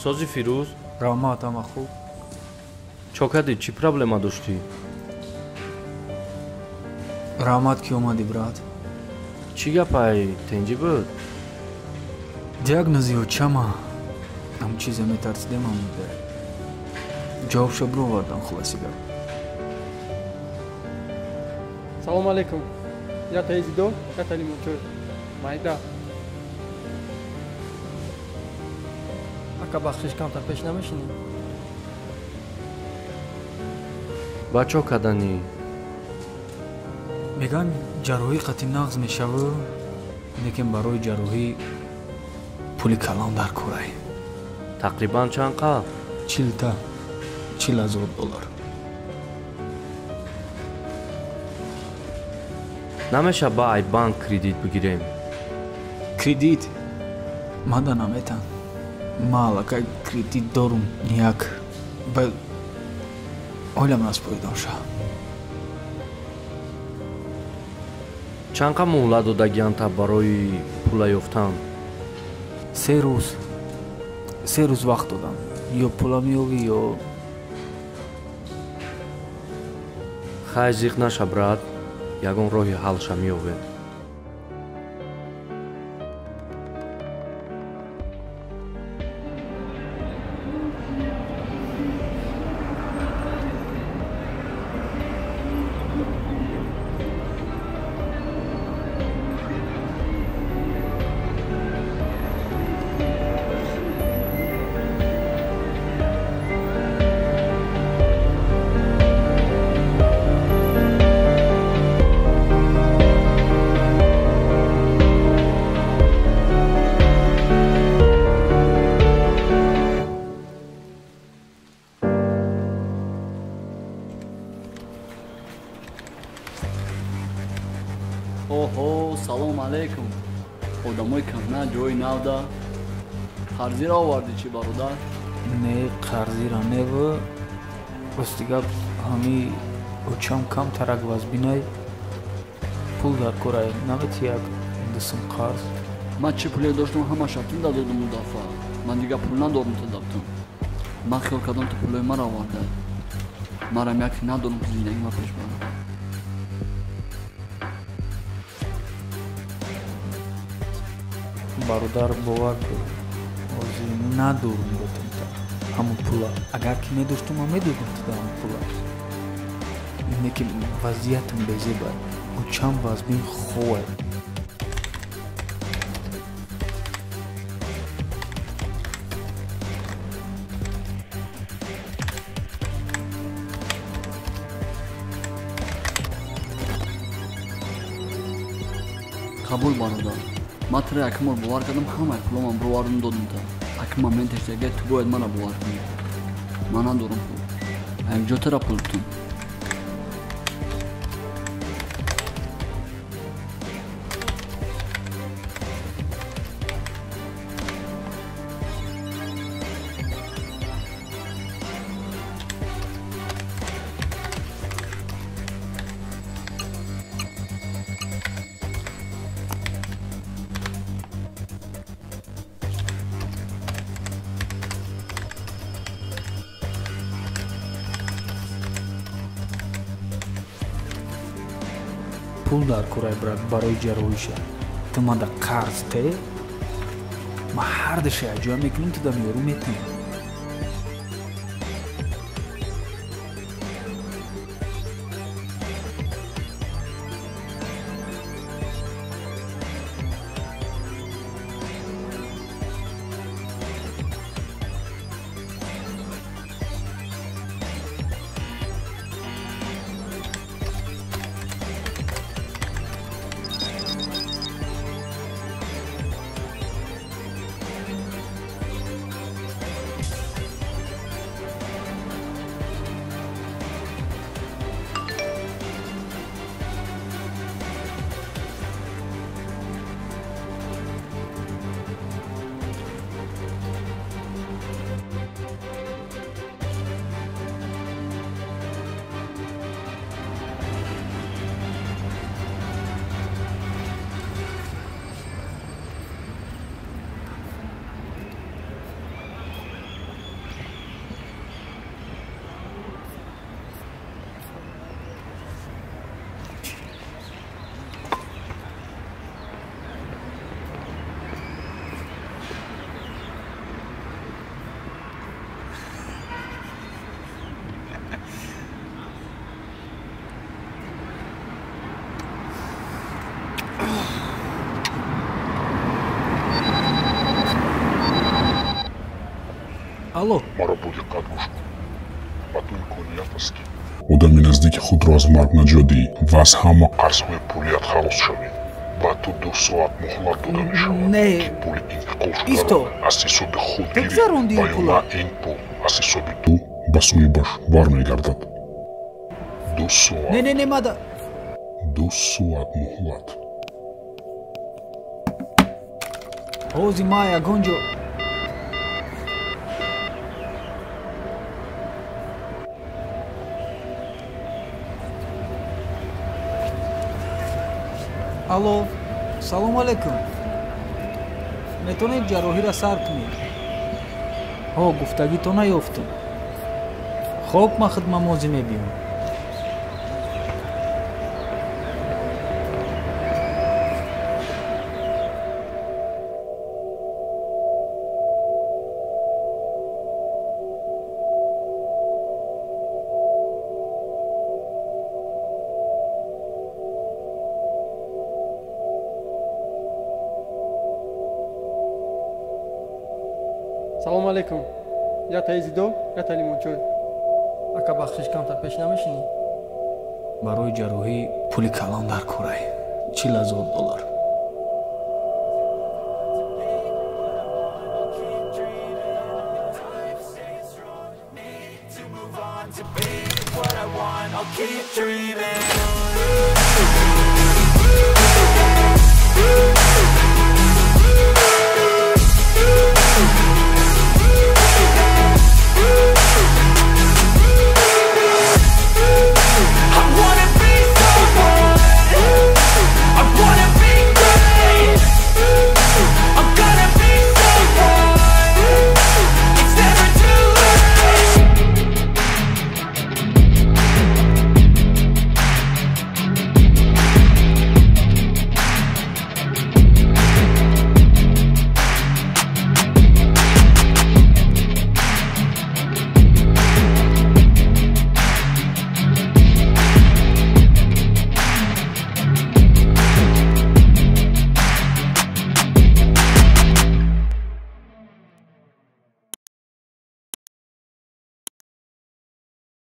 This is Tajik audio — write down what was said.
Sozi Firuz, Rahmat, ama خوب. چوکادی چی پرابلما داشتی؟ Rahmat ki اومدی брат. چی گپای؟ تنجی بود؟ Диагнози очама. Ам чизе метарсидем амуде. Ҷавобшо бировардам хулосига. Салом алейкум. Я Таизидо, я Талимочой. Майда. Ака бахшиш камтар пеш намешини. با چوکادانی؟ меган ҷарроҳӣ қатъи нағз мешава, лекин барои ҷарроҳӣ пули калон дар корай. تقریبا چند قا؟ 40,000 доллар. نمیشه با ای بانک کردیت بگیریم. Кредит? Мада наметан. Ма аллакай кредит дорум ниак. Ба оилам наспоидан ша. چند قا مهلت دادگیان تا برای پول یافتن؟ 3 рӯз вақт додам. Ё пула меёвӣ ё خیلی زیق نشه برات، یکون راهی حلش می‌یابیم. اوهو سلام علیکم. одамои камна ҷои навда қарзира овардӣ чи бародар? не қарзира нева. рости гап ҳами очам кам тарак вазбинай. пул дар корай навети як дусум қарз. ман чӣ пуле доштам ҳамаша ту дадодум ӯ дафъа. ман дигар пул надорум то дафтам. ман хиёл кардам ту пулои мара овардай. марам яке надорум ки зиндагима пеш барам. бародар бовар кун. ҳозир надорум додам та ҳамун пула. агар ки медоштум ҳам медодам та ҳамун пула. ине ки вазъиятам безеба. очам вазбин ховай. қабул бародар. ман тара якум бор бовар кардам ҳамаи пуломам бировардам додам та. акум моментеш дигар ту бояд мана бовар кунӣ. ман надорам пул. якҷо тара пул тун. пул дар курай брат барои ҷарроҳиша. Ту манда қарз те? Ма ҳардаши аҷоя мекунем ту дам ёру метем. Алло. Маро буди қадмушку. Батун куни яфаски. Одами наздики худро аз марг наҷот диҳӣ ва аз ҳама қарзҳои пулият халос шавӣ. ба ту 2 соат муҳлат дода мешавад ки пули интиқол шудара аз ҳисоби худ гирӣ ва ё на ин пул аз ҳисоби ту ба сӯи баш бармегардад. 2 соат. Не мада. 2 соат муҳлат. Ози ма ягон ҷо. алло, салому алайкум. Метавонед ҷарроҳиро сар кунед? гуфтагито наёфтем. хоб, ман хидматмозӣ мебиём. салому алейкум. Я таизидо, я талимончой. Ака бахшиш камтар пеш намешини? барои ҷарроҳӣ пули калон дар курай. $40,000. To be what I want, I'll keep dreaming.